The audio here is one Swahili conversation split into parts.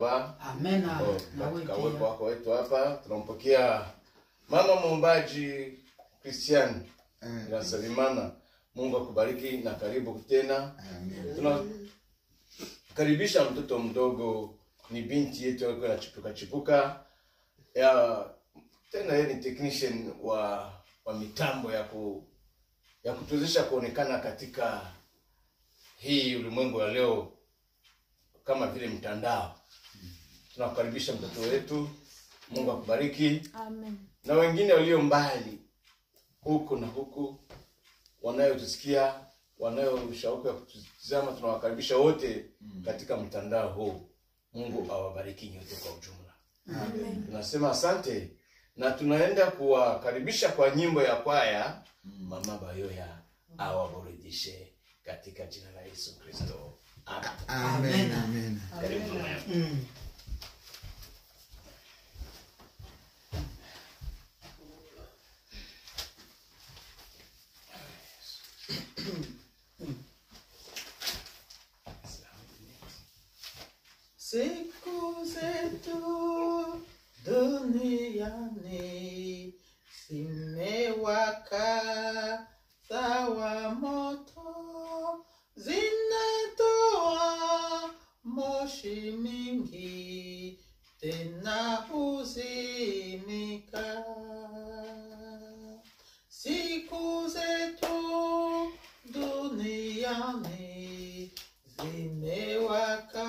Amena. Katika uwepo wako wetu hapa tunampokea mama muombaji Christian Salimana. Mungu akubariki na karibu tena. Tunakaribisha mtoto mdogo, ni binti yetu yuko na chipuka tena yeye ni technician wa mitambo ya kutuwezesha kuonekana katika hii ulimwengu wa leo kama vile mtandao. Tunakaribisha mtoto wetu. Mungu akubariki. Amen. Na wengine walio mbali huku na huku wanayotusikia, wanayoshauku ya kutuzama, tunawakaribisha wote katika mtandao huu. Mungu awabariki nyote kwa ujumla. Amen. Tunasema asante na tunaenda kuwakaribisha kwa nyimbo ya kwaya Mama Bayoya awaburudishe katika jina la Yesu Kristo. Amen. Amen. Karibu mama. Siku zetu duniani zimewaka sawa moto, zinatoa moshi mingi tena huzimika. Siku zetu duniani zimewaka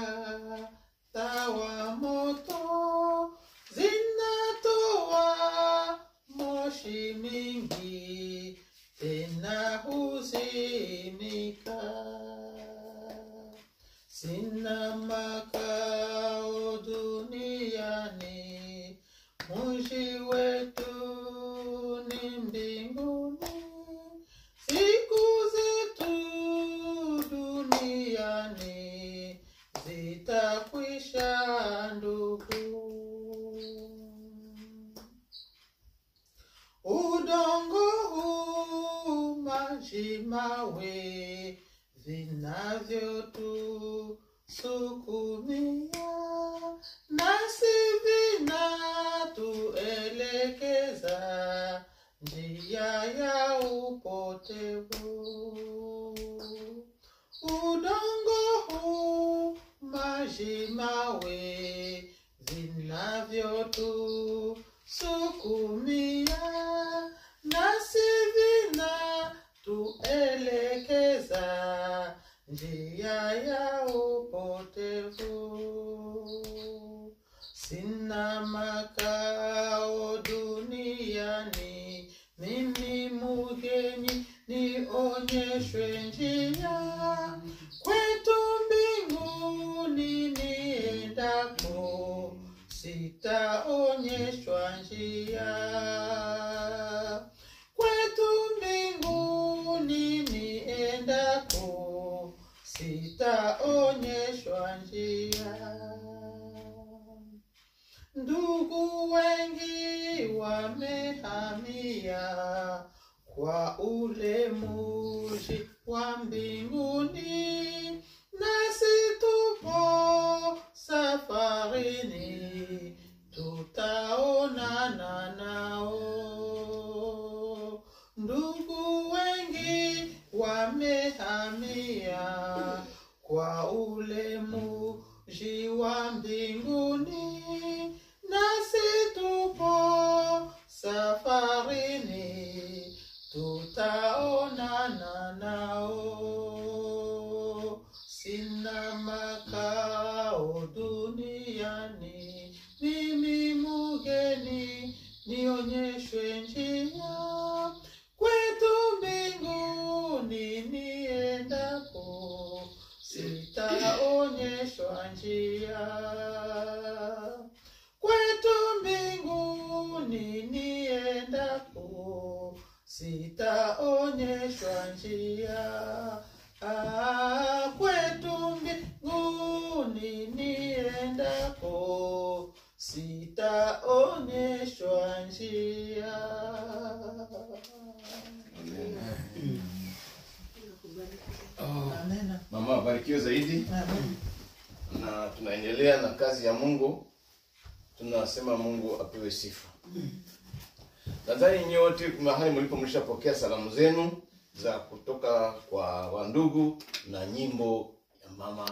sawa moto, zinatoa moshi mingi tena huzimika. Sina makao duniani, mji wetu ni mbinguni. Siku zetu duniani zitakwisha ndugu. Udongo huu, maji, mawe vinavyotusukumia, nasi vinatuelekeza njia ya upotevu. Udongo huu, maji, mawe vinavyotusukumia, nasi vinatuelekeza njia ya upotevu. Sina makao duniani, mimi mgeni, nionyeshwe njia kwetu mbinguni niendako, sitaonyeshwa njia. Kwetu mbinguni niendako, sitaonyeshwa njia. Ndugu wengi wamehamia kwa ule mji wa mbinguni, nasi tupo safarini, tutaonana nao. Ndugu wengi wamehamia kwa ule mji wa mbinguni, nasi tupo safarini, tutaonana nao. Sina makao duniani, mimi mgeni, nionyeshwe njia kwetu mbinguni niendako, sitaonyeshwa njia. Kwetu mbinguni niendako, sitaonyeshwa njia. Kwetu mbinguni niendako, sitaonyeshwa njia. Mama barikiwe zaidi. na tunaendelea na kazi ya Mungu. Tunasema Mungu apewe sifa. Nadhani nyote mahali mlipo mlishapokea salamu zenu za kutoka kwa wandugu na nyimbo ya mama